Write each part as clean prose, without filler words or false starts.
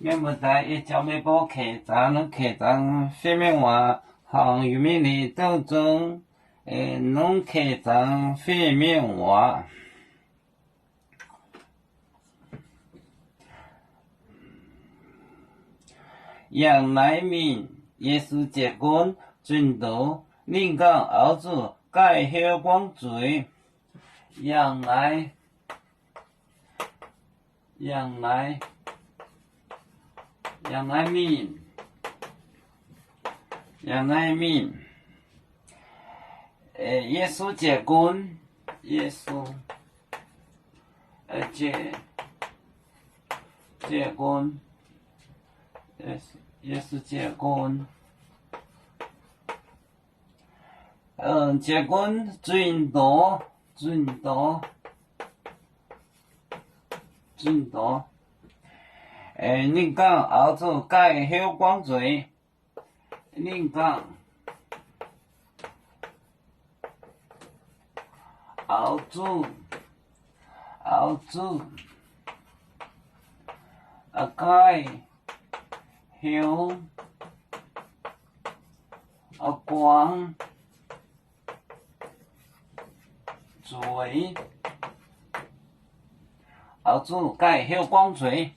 免不在一朝没报客栈phía bên ngoài hàng yu mi li斗争农客栈phía bên ngoài杨乃明耶稣结婚准头临港澳洲改后光罪杨乃明耶稣结婚耶稣结婚耶稣结婚结婚准头临港澳洲改后光罪临港澳洲改后光罪澳洲改后光罪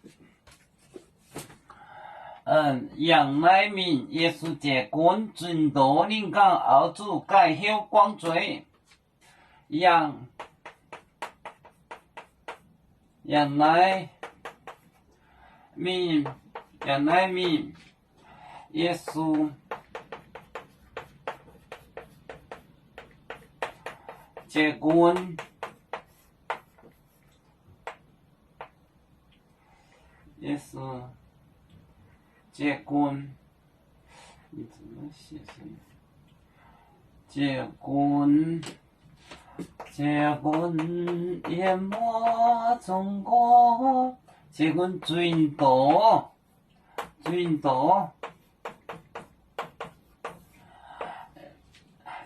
杨乃明耶稣结婚准头临港澳洲改后光罪杨乃明耶稣结婚耶稣结婚你怎么写什么结婚淹没中国结婚准头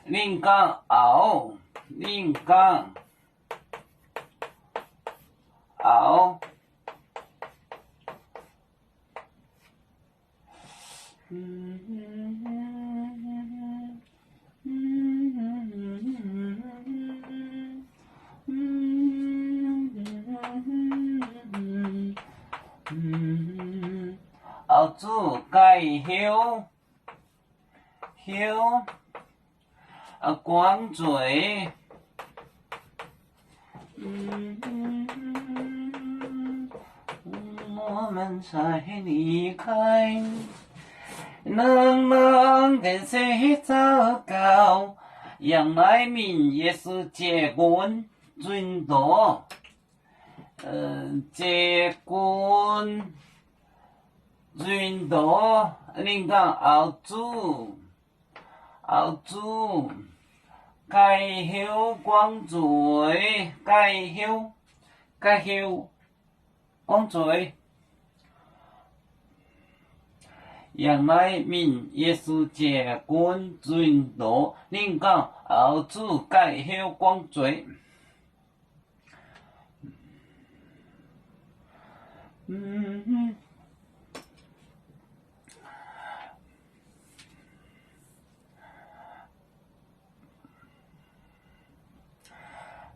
临港澳澳洲改后光罪我们才离开能跟谁走高杨乃明也是结婚准头结婚准头临港澳洲改后光罪改后光罪杨乃明也是结婚准头临港澳洲改后光罪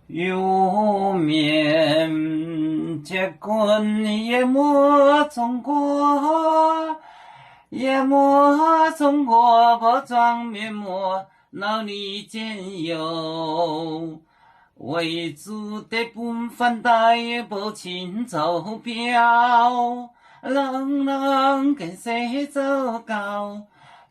有面结婚淹没中国包装面膜脑里兼有为主的本反带不清走标人跟谁走高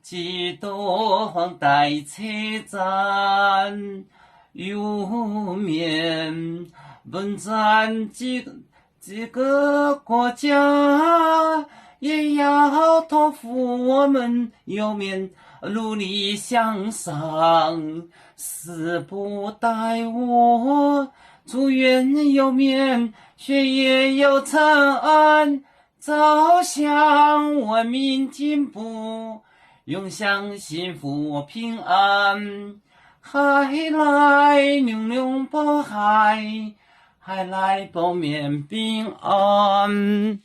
几多黄带车站有面分占几个国家也要托付我们有面努力向上死不待我祝愿有面学业有成走向文明进步永享幸福平安海来牛牛报海，海来报面平安。